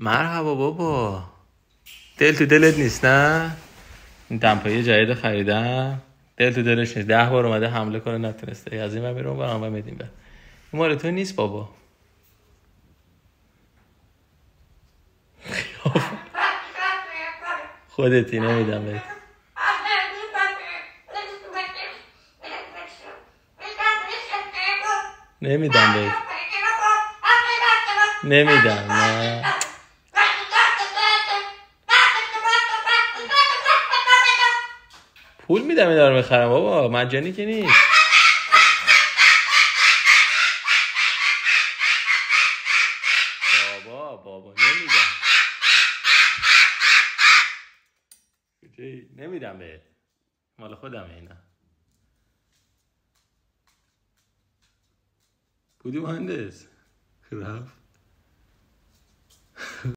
مرحبا بابا. دل تو دلت نیست نه؟ این دمپایی جدید خریدم، دل تو دلش نیست. 10 بار اومده حمله کنه نتونسته. از این میرم برام میدیم به مال تو نیست بابا. خودتی نمیدم بهت. نمیدم بهت. نمیدم. نه پول میدم اینا رو میخرم بابا، مجانی که نیست. بابا نمیدم بهت. مال خودمه اینا. بودی مهندس رفت.